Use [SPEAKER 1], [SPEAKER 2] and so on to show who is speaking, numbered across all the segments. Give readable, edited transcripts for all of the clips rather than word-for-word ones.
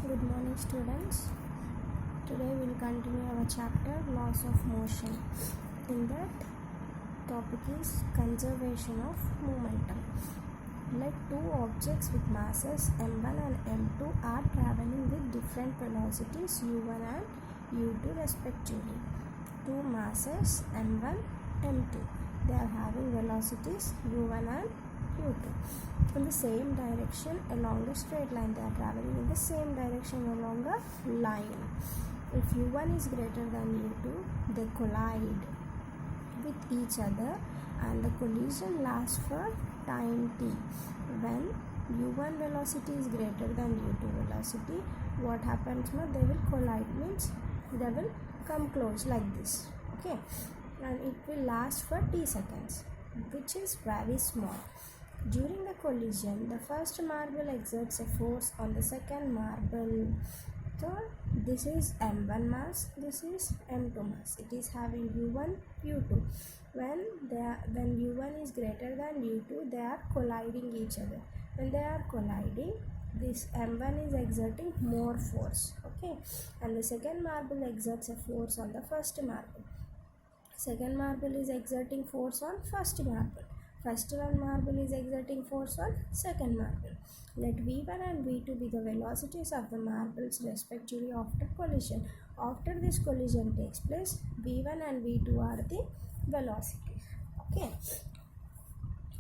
[SPEAKER 1] Good morning, students. Today we'll continue our chapter Laws of Motion. In that topic is conservation of momentum. Let two objects with masses m1 and m2 are traveling with different velocities u1 and u2 respectively. Two masses m1, m2. They are having velocities u1 and u2 in the same direction along a straight line. They are traveling in the same direction along a line. If u1 is greater than u2, they collide with each other and the collision lasts for time t. When u1 velocity is greater than u2 velocity, what happens now? They will collide, means they will come close like this, okay, and it will last for t seconds, which is very small. During the collision, the first marble exerts a force on the second marble. So this is m1 mass, this is m2 mass. It is having u1, u2. When u1 is greater than u2, they are colliding each other. When they are colliding, this m1 is exerting more force, okay, and the second marble exerts a force on the first marble. Second marble is exerting force on first marble. First one marble is exerting force on second marble. Let v1 and v2 be the velocities of the marbles respectively after collision. After this collision takes place, v1 and v2 are the velocities. Okay.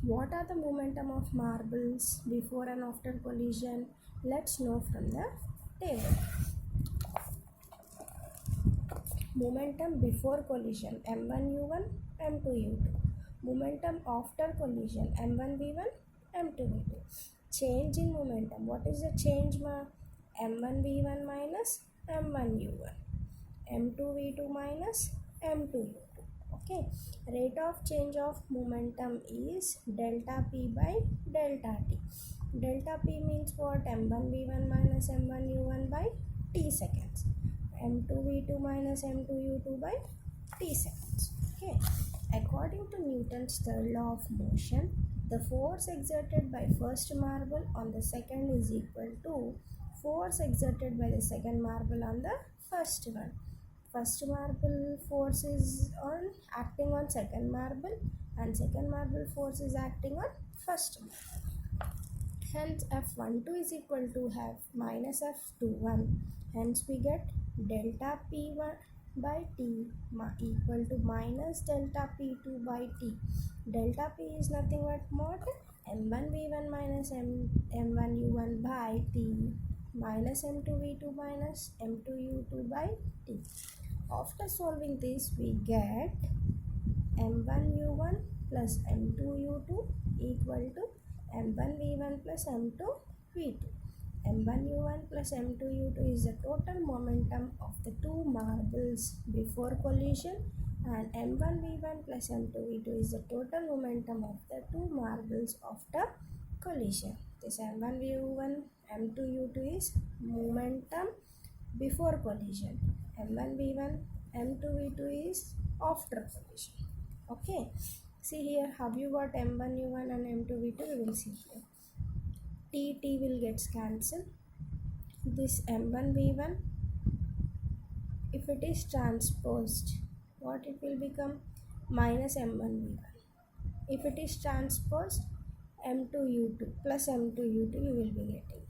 [SPEAKER 1] What are the momentum of marbles before and after collision? Let's know from the table. Momentum before collision m1 u1, m2 u2. Momentum after collision m1 v1, m2 v2. Change in momentum. What is the change, ma? m1 v1 minus m1 u1, m2 v2 minus m2 u2. Okay. Rate of change of momentum is delta p by delta t. Delta p means what? m1 v1 minus m1 u1 by t seconds. m2 v2 minus m2 u2 by t seconds. Okay. According to Newton's third law of motion, the force exerted by first marble on the second is equal to force exerted by the second marble on the first one. First marble force is acting on second marble and second marble force is acting on first marble. Hence F12 is equal to minus F21. Hence we get delta P1 by T equal to minus delta P2 by T. Delta P is nothing but what? M1 V1 minus M1 U1 by T minus M2 V2 minus M2 U2 by T. After solving this, we get M1 U1 plus M2 U2 equal to M1 V1 plus M2 V2. M1 U1 plus M2 U2 is the total momentum of the two marbles before collision, and M1 V1 plus M2 V2 is the total momentum of the two marbles after collision. This M1 V1 M2 U2 is momentum before collision. M1 V1 M2 V2 is after collision. Okay. See here how you got M1 U1 and M2 V2. We will see here. T will get cancelled. This M1 V1, if it is transposed, what it will become? Minus M1 V1. If it is transposed, M2 U2 plus M2 U2 you will be getting.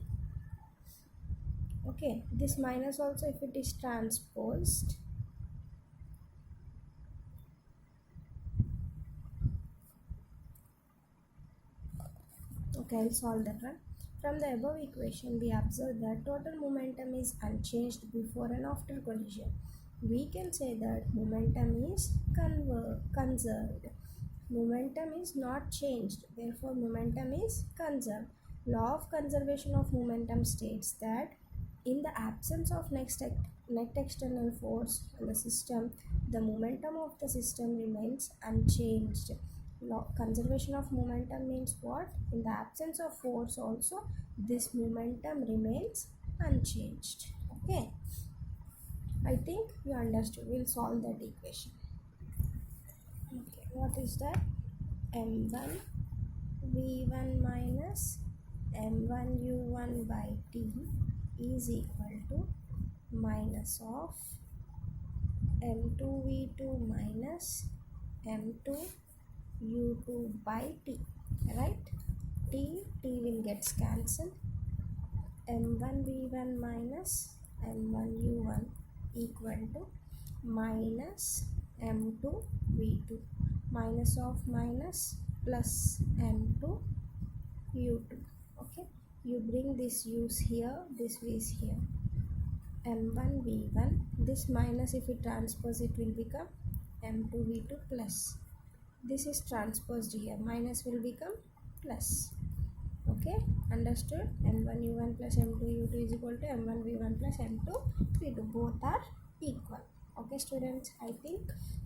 [SPEAKER 1] Okay, this minus also if it is transposed, okay, I'll solve that one. From the above equation, we observe that total momentum is unchanged before and after collision. We can say that momentum is conserved. Momentum is not changed, therefore momentum is conserved. Law of conservation of momentum states that in the absence of net external force on the system, the momentum of the system remains unchanged. Conservation of momentum means what? In the absence of force also, this momentum remains unchanged. Okay, I think you understood. We'll solve that equation. Okay, what is that? M1 V1 minus M1 U1 by T is equal to minus of m2 v2 minus m2 u2 by t, right? T will get cancelled. m1 v1 minus m1 u1 equal to minus m2 v2, minus of minus plus m2 u2. Okay, you bring this u's here, this is here. m1 v1, this minus if you transpose it will become m2 v2 plus, this is transposed here, minus will become plus. Okay, understood? m1 u1 plus m2 u2 is equal to m1 v1 plus m2 v2, both are equal. Okay students, I think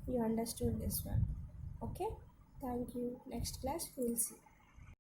[SPEAKER 1] you understood this one. Okay, thank you. Next class we will see.